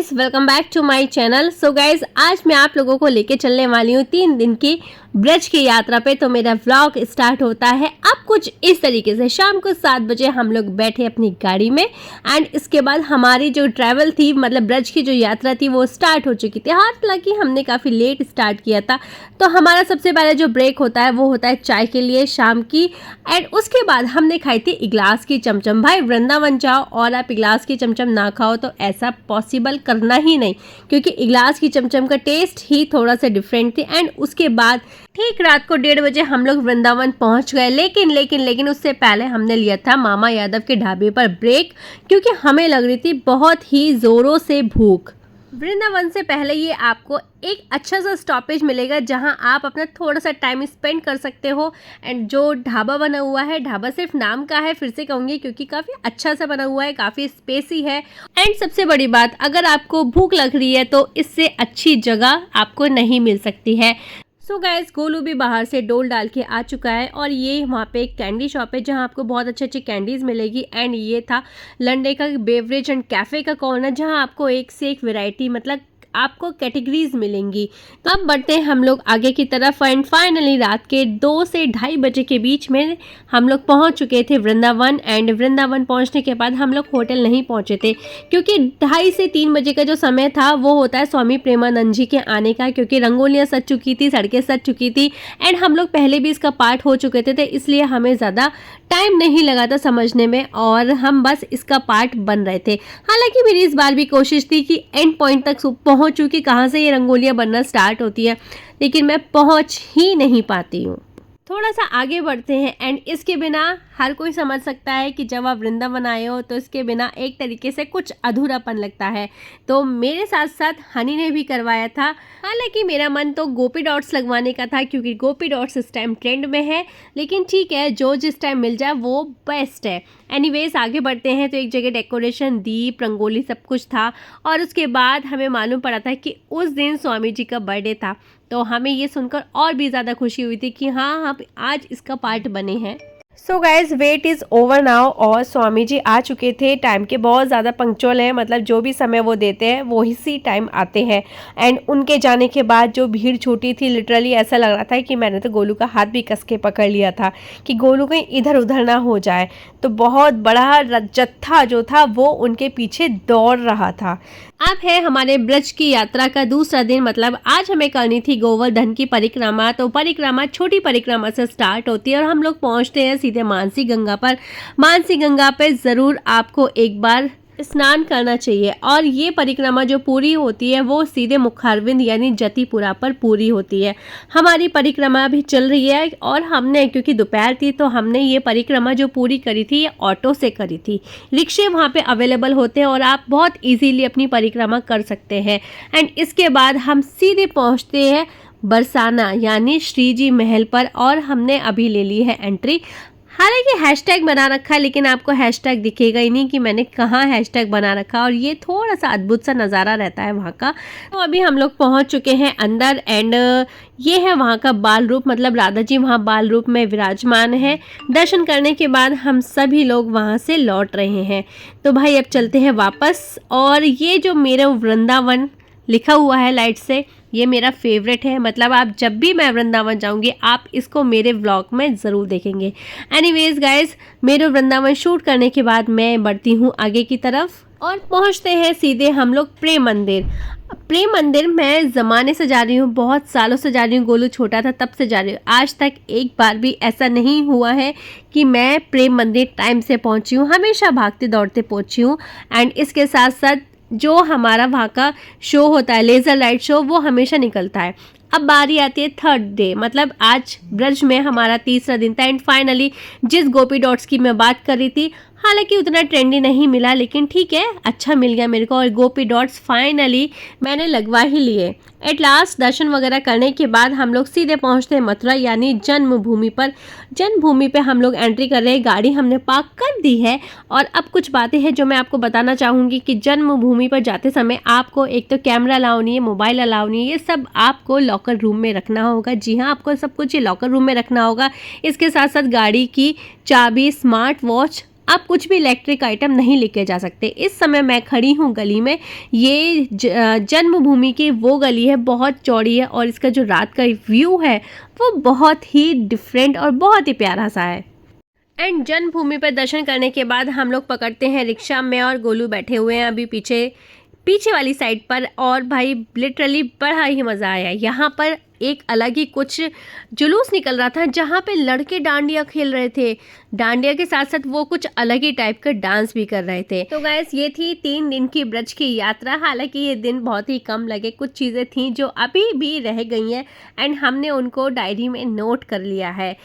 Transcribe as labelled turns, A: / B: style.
A: Guys welcome back to my channel. So guys आज मैं आप लोगों को लेके चलने वाली हूँ 3 दिन की ब्रज की यात्रा पे। तो मेरा व्लॉग स्टार्ट होता है अब कुछ इस तरीके से। शाम को 7 बजे हम लोग बैठे अपनी गाड़ी में एंड इसके बाद हमारी जो ट्रैवल थी मतलब ब्रज की जो यात्रा थी वो स्टार्ट हो चुकी थी। हालांकि हमने काफ़ी लेट स्टार्ट किया था। तो हमारा सबसे पहले जो ब्रेक होता है वो होता है चाय के लिए शाम की। एंड उसके बाद हमने खाई थी इगलास की चमचम। भाई वृंदावन जाओ और आप इगलास की चमचम ना खाओ तो ऐसा पॉसिबल करना ही नहीं, क्योंकि इगलास की चमचम का टेस्ट ही थोड़ा सा डिफरेंट थी। एंड उसके बाद ठीक रात को 1:30 बजे हम लोग वृंदावन पहुंच गए। लेकिन उससे पहले हमने लिया था मामा यादव के ढाबे पर ब्रेक, क्योंकि हमें लग रही थी बहुत ही ज़ोरों से भूख। वृंदावन से पहले ये आपको एक अच्छा सा स्टॉपेज मिलेगा जहां आप अपना थोड़ा सा टाइम स्पेंड कर सकते हो। एंड जो ढाबा बना हुआ है, ढाबा सिर्फ नाम का है, फिर से कहूँगी क्योंकि काफ़ी अच्छा सा बना हुआ है, काफ़ी स्पेसी है। एंड सबसे बड़ी बात, अगर आपको भूख लग रही है तो इससे अच्छी जगह आपको नहीं मिल सकती है। सो गाइस गोलू भी बाहर से डोल डाल के आ चुका है और ये वहाँ पे एक कैंडी शॉप है जहाँ आपको बहुत अच्छी कैंडीज़ मिलेगी। एंड ये था लंडे का बेवरेज एंड कैफ़े का कॉर्नर जहाँ आपको एक से एक वैरायटी मतलब आपको कैटेगरीज मिलेंगी। तो अब बढ़ते हैं हम लोग आगे की तरफ। एंड फाइनली रात के 2 से 2:30 बजे के बीच में हम लोग पहुंच चुके थे वृंदावन। एंड वृंदावन पहुंचने के बाद हम लोग होटल नहीं पहुंचे थे, क्योंकि 2:30 से 3 बजे का जो समय था वो होता है स्वामी प्रेमानंद जी के आने का, क्योंकि रंगोलियाँ सज चुकी थी, सड़कें सज चुकी थी। एंड हम लोग पहले भी इसका पार्ट हो चुके थे, इसलिए हमें ज़्यादा टाइम नहीं लगा था समझने में और हम बस इसका पार्ट बन रहे थे। हालांकि मेरी इस बार भी कोशिश थी कि एंड पॉइंट तक पहुंच चुकी कहाँ से ये रंगोलियाँ बनना स्टार्ट होती है, लेकिन मैं पहुंच ही नहीं पाती हूँ। थोड़ा सा आगे बढ़ते हैं। एंड इसके बिना हर कोई समझ सकता है कि जब आप वृंदावन आए हो तो इसके बिना एक तरीके से कुछ अधूरापन लगता है। तो मेरे साथ साथ हनी ने भी करवाया था। हालांकि मेरा मन तो गोपी डॉट्स लगवाने का था, क्योंकि गोपी डॉट्स इस टाइम ट्रेंड में है, लेकिन ठीक है जो जिस टाइम मिल जाए वो बेस्ट है। एनीवेज आगे बढ़ते हैं। तो एक जगह डेकोरेशन, दीप, रंगोली सब कुछ था और उसके बाद हमें मालूम पड़ा था कि उस दिन स्वामी जी का बर्थडे था। तो हमें ये सुनकर और भी ज़्यादा खुशी हुई थी कि हाँ हम आज इसका पार्ट बने हैं। So guys wait is over now और स्वामी जी आ चुके थे। टाइम के बहुत ज़्यादा पंक्चुअल हैं, मतलब जो भी समय वो देते हैं वो इसी टाइम आते हैं। एंड उनके जाने के बाद जो भीड़ छूटी थी, लिटरली ऐसा लग रहा था कि मैंने तो गोलू का हाथ भी कस के पकड़ लिया था कि गोलू कहीं इधर उधर ना हो जाए। तो बहुत बड़ा जत्था जो था वो उनके पीछे दौड़ रहा था। अब है हमारे ब्रज की यात्रा का दूसरा दिन, मतलब आज हमें करनी थी गोवर्धन की परिक्रमा। तो परिक्रमा छोटी परिक्रमा से स्टार्ट होती है और हम लोग पहुंचते हैं सीधे मानसी गंगा पर। मानसी गंगा पे ज़रूर आपको एक बार स्नान करना चाहिए। और ये परिक्रमा जो पूरी होती है वो सीधे मुखारविंद यानी जतिपुरा पर पूरी होती है। हमारी परिक्रमा अभी चल रही है और हमने, क्योंकि दोपहर थी तो हमने ये परिक्रमा जो पूरी करी थी ये ऑटो से करी थी। रिक्शे वहाँ पे अवेलेबल होते हैं और आप बहुत इजीली अपनी परिक्रमा कर सकते हैं। एंड इसके बाद हम सीधे पहुँचते हैं बरसाना यानी श्री जी महल पर और हमने अभी ले ली है एंट्री। हालांकि हैशटैग बना रखा है, लेकिन आपको हैशटैग दिखेगा ही नहीं कि मैंने कहाँ हैशटैग बना रखा, और ये थोड़ा सा अद्भुत सा नज़ारा रहता है वहाँ का। तो अभी हम लोग पहुँच चुके हैं अंदर। एंड ये है वहाँ का बाल रूप, मतलब राधा जी वहाँ बाल रूप में विराजमान है। दर्शन करने के बाद हम सभी लोग वहाँ से लौट रहे हैं। तो भाई अब चलते हैं वापस। और ये जो मेरा वृंदावन लिखा हुआ है लाइट से, ये मेरा फेवरेट है। मतलब आप जब भी मैं वृंदावन जाऊंगी आप इसको मेरे व्लॉग में ज़रूर देखेंगे। एनीवेज गाइज मेरे वृंदावन शूट करने के बाद मैं बढ़ती हूँ आगे की तरफ और पहुँचते हैं सीधे हम लोग प्रेम मंदिर। प्रेम मंदिर मैं ज़माने से जा रही हूँ, बहुत सालों से जा रही हूँ। गोलू छोटा था तब से जा रही हूँ। आज तक एक बार भी ऐसा नहीं हुआ है कि मैं प्रेम मंदिर टाइम से पहुँची हूँ, हमेशा भागते दौड़ते पहुँची हूँ। एंड इसके साथ साथ जो हमारा वहाँ का शो होता है लेज़र लाइट शो, वो हमेशा निकलता है। अब बारी आती है थर्ड डे, मतलब आज ब्रज में हमारा तीसरा दिन था। एंड फाइनली जिस गोपी डॉट्स की मैं बात कर रही थी, हालांकि उतना ट्रेंडी नहीं मिला, लेकिन ठीक है अच्छा मिल गया मेरे को और गोपी डॉट्स फाइनली मैंने लगवा ही लिए। एट लास्ट दर्शन वगैरह करने के बाद हम लोग सीधे पहुंचते हैं मथुरा यानी जन्मभूमि पर। जन्मभूमि पे हम लोग एंट्री कर रहे हैं, गाड़ी हमने पार्क कर दी है। और अब कुछ बातें हैं जो मैं आपको बताना चाहूँगी कि जन्मभूमि पर जाते समय आपको एक तो कैमरा अलाउ नहीं है, मोबाइल अलाउ नहीं है, ये सब आपको लॉकर रूम में रखना होगा। जी हाँ, आपको सब कुछ ये लॉकर रूम में रखना होगा। इसके साथ साथ गाड़ी की चाबी, स्मार्ट वॉच आप कुछ भी इलेक्ट्रिक आइटम नहीं लेके जा सकते। इस समय मैं खड़ी हूँ गली में, ये जन्मभूमि की वो गली है, बहुत चौड़ी है और इसका जो रात का व्यू है वो बहुत ही डिफरेंट और बहुत ही प्यारा सा है। एंड जन्मभूमि पर दर्शन करने के बाद हम लोग पकड़ते हैं रिक्शा। मैं और गोलू बैठे हुए हैं अभी पीछे पीछे वाली साइड पर, और भाई लिटरली बड़ा ही मज़ा आया। यहाँ पर एक अलग ही कुछ जुलूस निकल रहा था, जहाँ पे लड़के डांडिया खेल रहे थे, डांडिया के साथ साथ वो कुछ अलग ही टाइप का डांस भी कर रहे थे। तो गाइस ये थी 3 दिन की ब्रज की यात्रा। हालांकि ये दिन बहुत ही कम लगे, कुछ चीज़ें थी जो अभी भी रह गई हैं एंड हमने उनको डायरी में नोट कर लिया है।